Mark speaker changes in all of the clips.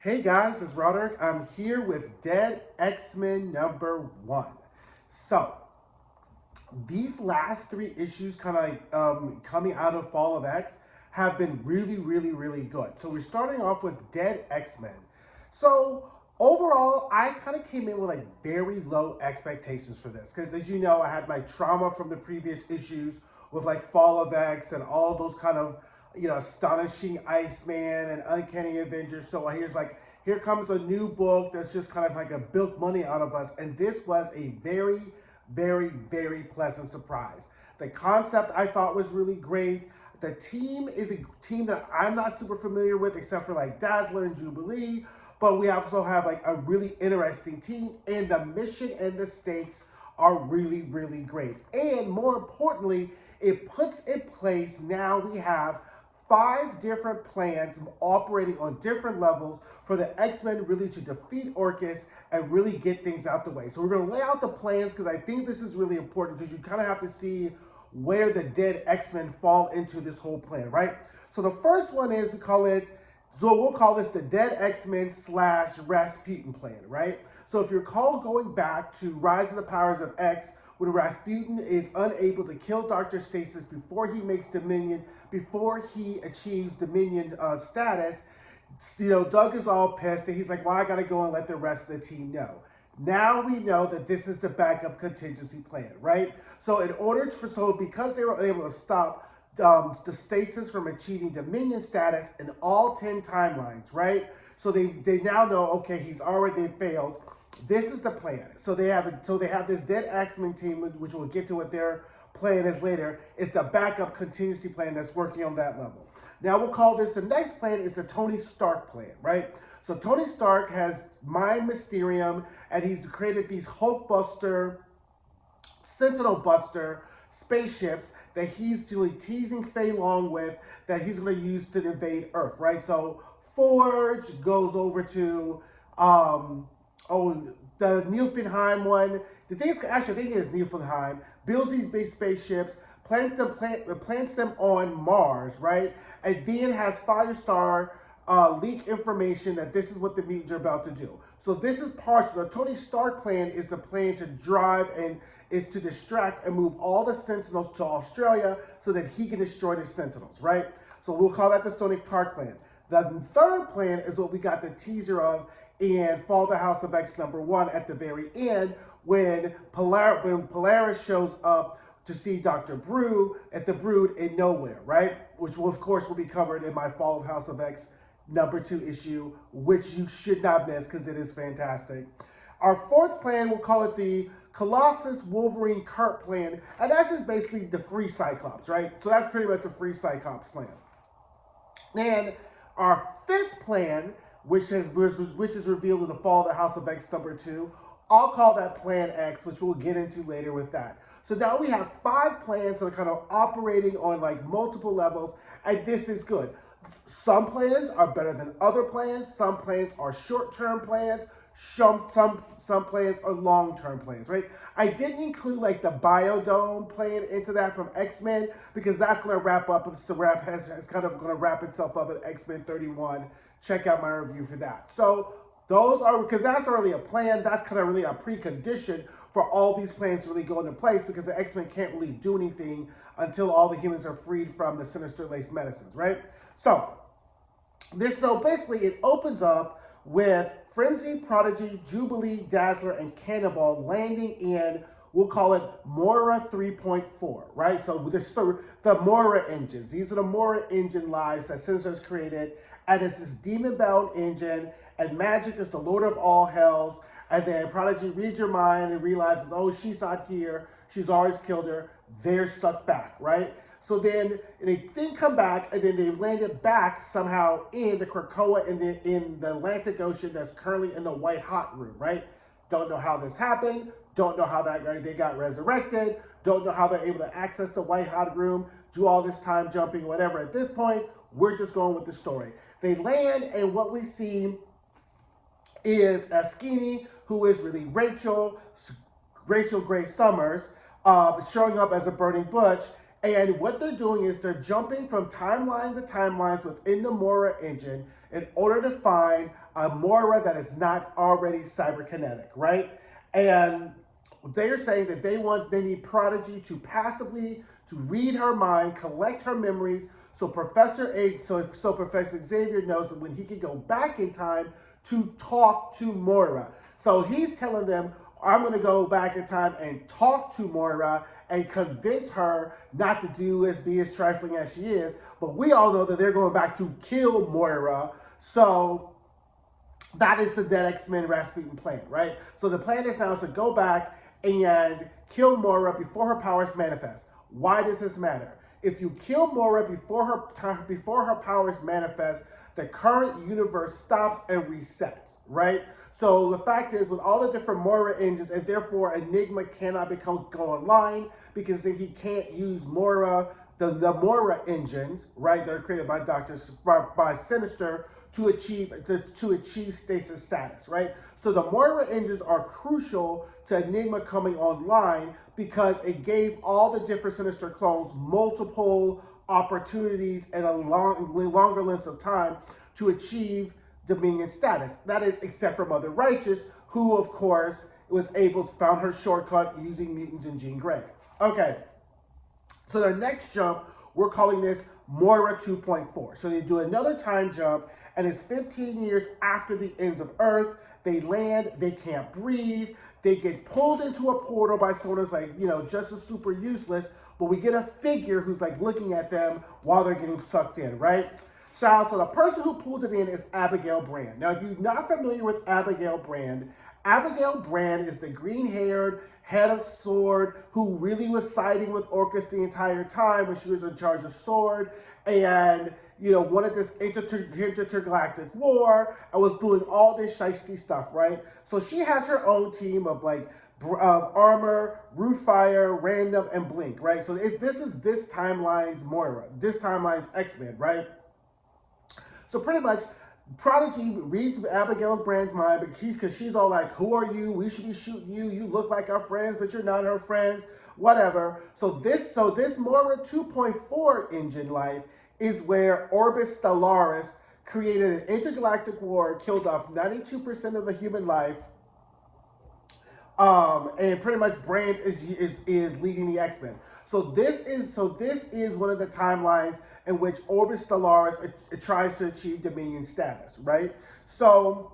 Speaker 1: Hey guys, it's Roderick. I'm here with Dead X-Men #1. So, these last three issues, kind of coming out of Fall of X, have been really good. So we're starting off with Dead X-Men. So overall, I kind of came in with like very low expectations for this because, as you know, I had my trauma from the previous issues with like Fall of X and all those kind of astonishing Iceman and Uncanny Avengers. So here comes a new book that's just kind of like a bilk money out of us, and this was a very pleasant surprise. The concept I thought was really great. The team is a team that I'm not super familiar with, except for like Dazzler and Jubilee, but we also have like a really interesting team, and the mission and the stakes are really great. And more importantly, it puts in place, now we have 5 different plans operating on different levels for the X-Men really to defeat Orchis and really get things out the way. So we're going to lay out the plans because I think this is really important because you kind of have to see where the dead X-Men fall into this whole plan, right? So the first one is, we'll call this the Dead X-Men / Rasputin plan, right? So if you recall going back to Rise of the Powers of X, when Rasputin is unable to kill Dr. Stasis before he makes Dominion, before he achieves Dominion status, Doug is all pissed, and he's like, well, I gotta go and let the rest of the team know. Now we know that this is the backup contingency plan, right? So because they were able to stop the Stasis from achieving Dominion status in all 10 timelines, right? So they now know, okay, he's already failed. This is the plan. So they have this dead X-Men team, which we'll get to what their plan is later. It's the backup contingency plan that's working on that level. Now we'll call this, the next plan is the Tony Stark plan, right? So Tony Stark has Mind Mysterium, and he's created these Hulkbuster, Sentinel Buster spaceships that he's really teasing Fei Long with, that he's going to use to invade Earth, right? So Forge goes over to the Niflheim one. I think it is Niflheim. Builds these big spaceships, plants them on Mars, right? And then has Firestar leak information that this is what the mutants are about to do. So this is part of the Tony Stark plan, is the plan to drive and is to distract and move all the Sentinels to Australia so that he can destroy the Sentinels, right? So we'll call that the Tony Stark plan. The third plan is what we got the teaser of in Fall of the House of X #1 at the very end, when Polaris shows up to see Dr. Brood at the Brood in Nowhere, right? Which will, of course, will be covered in my Fall of House of X #2 issue, which you should not miss because it is fantastic. Our fourth plan, we'll call it the Colossus Wolverine Kurt plan, and that's just basically the free Cyclops, right? So that's pretty much a free Cyclops plan. And our fifth plan, which is revealed in the Fall of the House of X #2, I'll call that Plan X, which we'll get into later with that. So now we have 5 plans that are kind of operating on like multiple levels, and this is good. Some plans are better than other plans. Some plans are short-term plans. Some plans are long-term plans, right? I didn't include like the Biodome plan into that from X-Men because that's going to wrap up. It's kind of going to wrap itself up at X-Men 31. Check out my review for that. So those are, because that's already a plan. That's kind of really a precondition for all these plans to really go into place, because the X-Men can't really do anything until all the humans are freed from the Sinister Lace medicines, right? So basically it opens up with Frenzy, Prodigy, Jubilee, Dazzler, and Cannonball landing in, we'll call it Moira 3.4, right? So the Moira engines. These are the Moira engine lives that Sinister's created, and it's this demon-bound engine, and Magic is the Lord of all hells, and then Prodigy reads your mind and realizes, oh, she's not here, she's always killed her, they're sucked back, right? So then they come back, and then they landed back somehow in the Krakoa in the Atlantic Ocean that's currently in the White Hot room, right? Don't know how this happened, don't know how they got resurrected, don't know how they're able to access the White Hot room, do all this time jumping, whatever. At this point, we're just going with the story. They land, and what we see is Askini, who is really Rachel Gray Summers, showing up as a burning Butch. And what they're doing is they're jumping from timeline to timelines within the Moira engine, in order to find a Moira that is not already cyberkinetic, right? And they're saying that they need Prodigy to passively to read her mind, collect her memories, so Professor Xavier knows that when he can go back in time to talk to Moira. So he's telling them, I'm going to go back in time and talk to Moira and convince her not to be as trifling as she is. But we all know that they're going back to kill Moira. So that is the Dead X-Men Rasputin plan, right? So the plan is now to go back and kill Moira before her powers manifest. Why does this matter? If you kill Moira before her powers manifest, the current universe stops and resets, right? So the fact is, with all the different Moira engines, and therefore Enigma cannot go online because then he can't use Moira, the Moira engines, right? That are created by Sinister to achieve stasis status, right? So the Moira engines are crucial to Enigma coming online because it gave all the different Sinister clones multiple opportunities and longer lengths of time to achieve Dominion status. That is, except for Mother Righteous, who, of course, found her shortcut using mutants and Jean Grey. Okay, so their next jump, we're calling this Moira 2.4. So they do another time jump, and it's 15 years after the ends of Earth. They land, they can't breathe, they get pulled into a portal by someone who's like, just as super useless, but we get a figure who's like looking at them while they're getting sucked in, right? So the person who pulled it in is Abigail Brand. Now, if you're not familiar with Abigail Brand is the green-haired head of S.W.O.R.D. who really was siding with Orchis the entire time when she was in charge of S.W.O.R.D. and, wanted this intergalactic war and was doing all this shiesty stuff, right? So she has her own team of Armor, Rootfire, Random, and Blink, right? So this is this timeline's Moira, this timeline's X-Men, right? So pretty much, Prodigy reads Abigail Brand's mind because she's all like, who are you? We should be shooting you. You look like our friends, but you're not our friends. Whatever. So this Moira 2.4 engine life is where Orbis Stellaris created an intergalactic war, killed off 92% of the human life. And pretty much Brand is leading the X-Men. So this is one of the timelines in which Orbis Stellaris tries to achieve Dominion status, right? So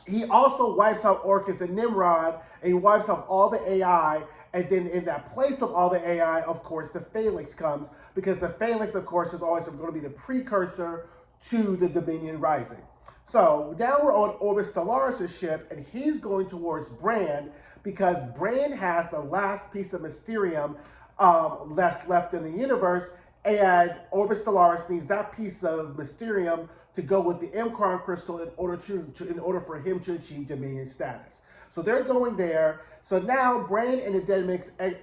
Speaker 1: he also wipes out Orchis and Nimrod, and he wipes out all the AI, and then in that place of all the AI, of course, the Phalanx comes, because the Phalanx, of course, is always going to be the precursor to the Dominion Rising. So now we're on Orbis Stellaris' ship, and he's going towards Brand because Brand has the last piece of Mysterium that's left in the universe, and Orbis Stellaris needs that piece of Mysterium to go with the M-Cron crystal in order for him to achieve Dominion status. So they're going there. So now Brand and the Dead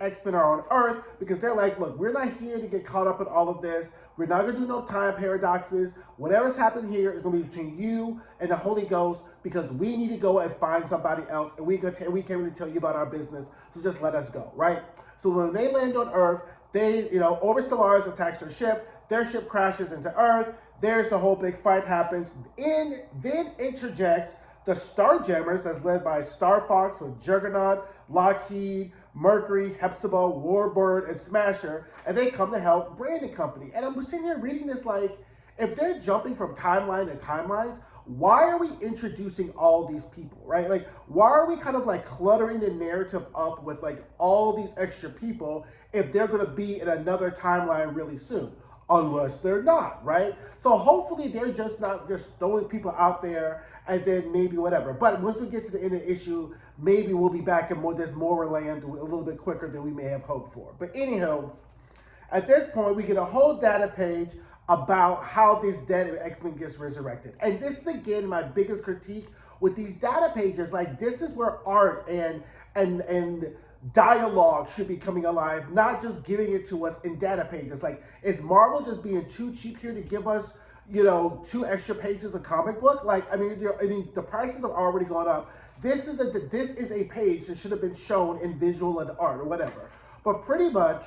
Speaker 1: X-Men are on Earth because they're like, look, we're not here to get caught up in all of this. We're not going to do no time paradoxes. Whatever's happened here is going to be between you and the Holy Ghost because we need to go and find somebody else, and we can't really tell you about our business, so just let us go, right? So when they land on Earth, Orbis Stellaris attacks their ship crashes into Earth, there's a whole big fight happens, and then interjects the Starjammers, that's led by Star Fox with Juggernaut, Lockheed, Mercury, Hepzibah, Warbird, and Smasher, and they come to help Brand and company. And I'm sitting here reading this like, if they're jumping from timeline to timelines, why are we introducing all these people, right? Like, why are we kind of like cluttering the narrative up with like all these extra people if they're going to be in another timeline really soon? Unless they're not, right? So hopefully they're just not just throwing people out there and then maybe whatever. But once we get to the end of the issue, maybe we'll be back in this Moira land a little bit quicker than we may have hoped for. But anyhow, at this point, we get a whole data page about how this Dead X-Men gets resurrected. And this is, again, my biggest critique with these data pages. Like, this is where art and dialogue should be coming alive, not just giving it to us in data pages. Like, is Marvel just being too cheap here to give us, 2 extra pages of comic book? Like, I mean, the prices have already gone up. This is a page that should have been shown in visual and art or whatever. But pretty much,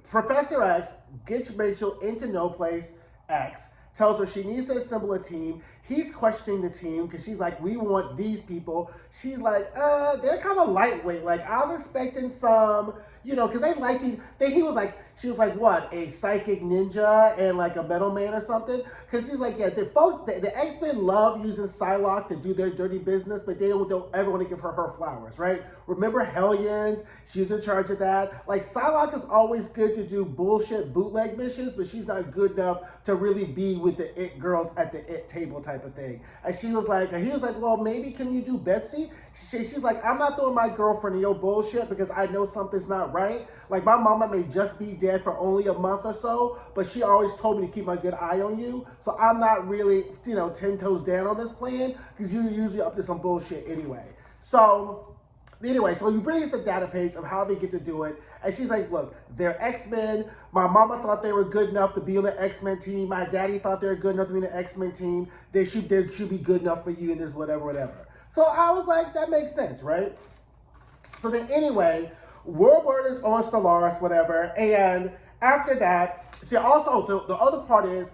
Speaker 1: Professor X gets Rachel into No Place X, tells her she needs to assemble a team. He's questioning the team because she's like, we want these people. She's like, they're kind of lightweight. Like, I was expecting some, you know, because they like she was like, what, a psychic ninja and like a metal man or something? Because she's like, yeah, the X-Men love using Psylocke to do their dirty business, but they don't ever want to give her flowers, right? Remember Hellions? She was in charge of that. Like, Psylocke is always good to do bullshit bootleg missions, but she's not good enough to really be with the it girls at the it table type of thing. And he was like, well, maybe can you do Betsy? She's like, I'm not throwing my girlfriend in your bullshit because I know something's not right. Like, my mama may just be dead for only a month or so, but she always told me to keep my good eye on you. So I'm not really, 10 toes down on this plan because you're usually up to some bullshit anyway. So you bring us the data page of how they get to do it. And she's like, look, they're X-Men. My mama thought they were good enough to be on the X-Men team. My daddy thought they were good enough to be on the X-Men team. They should be good enough for you in this whatever. So I was like, that makes sense, right? So then anyway, World War is on Stellaris, whatever. And after that, see, also the other part is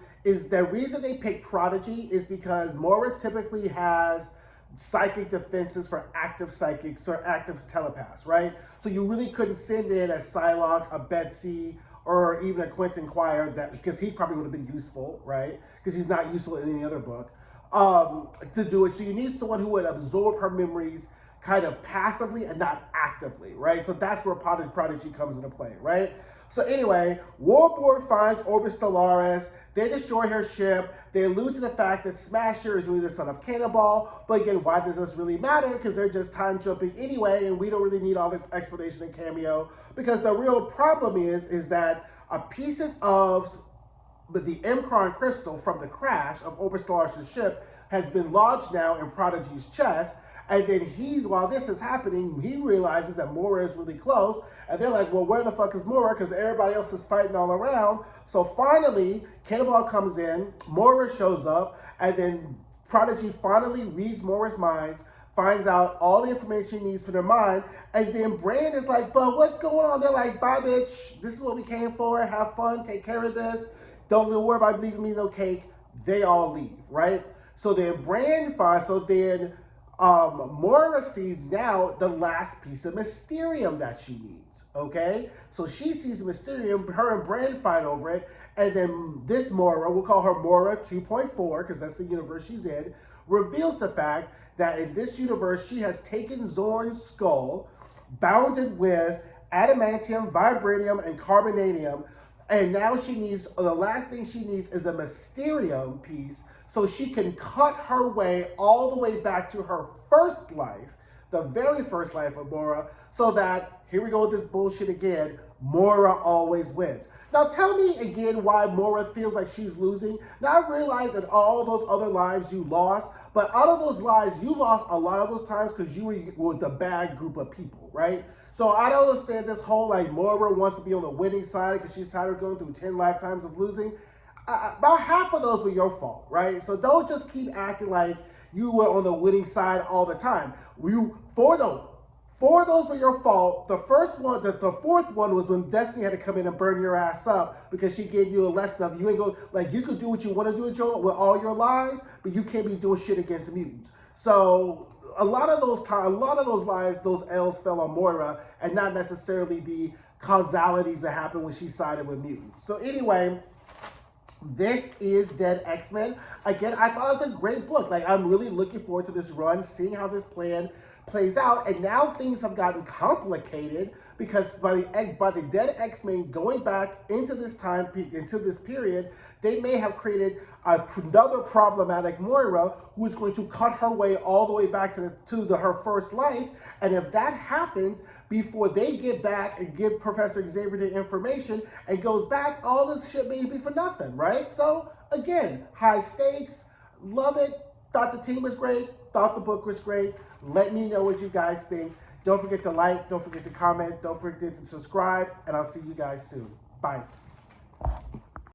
Speaker 1: the reason they pick Prodigy is because Moira typically has psychic defenses for active psychics or active telepaths, right? So you really couldn't send in a Psylocke, a Betsy, or even a Quentin Quire because he probably would have been useful, right? Because he's not useful in any other book to do it. So you need someone who would absorb her memories kind of passively and not actively, right? So that's where Prodigy comes into play, right? So anyway, Warboard finds Orbis Stellaris. They destroy her ship. They allude to the fact that Smasher is really the son of Cannonball. But again, why does this really matter? Because they're just time jumping anyway, and we don't really need all this explanation and cameo. Because the real problem is that pieces of the Mcron crystal from the crash of Orbis Stellaris' ship has been lodged now in Prodigy's chest. And then while this is happening, he realizes that Moira is really close. And they're like, well, where the fuck is Moira? Because everybody else is fighting all around. So finally, Cannonball comes in, Moira shows up, and then Prodigy finally reads Moira's minds, finds out all the information he needs for their mind. And then Brand is like, but what's going on? They're like, bye, bitch. This is what we came for. Have fun. Take care of this. Don't worry about leaving me no cake. They all leave, right? So then Brand finds, Moira sees now the last piece of Mysterium that she needs, okay? So she sees Mysterium, her and Brand fight over it, and then this Moira, we'll call her Moira 2.4, because that's the universe she's in, reveals the fact that in this universe, she has taken Zorn's skull, bound it with adamantium, vibranium, and carbonadium, and now the last thing she needs is a Mysterium piece so she can cut her way all the way back to her first life, the very first life of Moira, so that, here we go with this bullshit again, Moira always wins. Now tell me again why Moira feels like she's losing. Now I realize that all those other lives you lost, but out of those lives, you lost a lot of those times because you were with the bad group of people, right? So I don't understand this whole like Moira wants to be on the winning side because she's tired of going through 10 lifetimes of losing. About half of those were your fault, right? So don't just keep acting like you were on the winning side all the time. Four of those were your fault. The fourth one was when Destiny had to come in and burn your ass up because she gave you a lesson of you could do what you want to do with all your lives, but you can't be doing shit against the mutants. So a lot of those lives, those L's fell on Moira and not necessarily the causalities that happened when she sided with mutants. So anyway, this is Dead X-Men. Again, I thought it was a great book. Like, I'm really looking forward to this run, seeing how this plan plays out. And now things have gotten complicated because by the Dead X-Men going back into this period, they may have created another problematic Moira who is going to cut her way all the way back to her first life. And if that happens before they get back and give Professor Xavier the information and goes back, all this shit may be for nothing, right? So again, high stakes, love it. Thought the team was great. Thought the book was great. Let me know what you guys think. Don't forget to like. Don't forget to comment. Don't forget to subscribe. And I'll see you guys soon. Bye.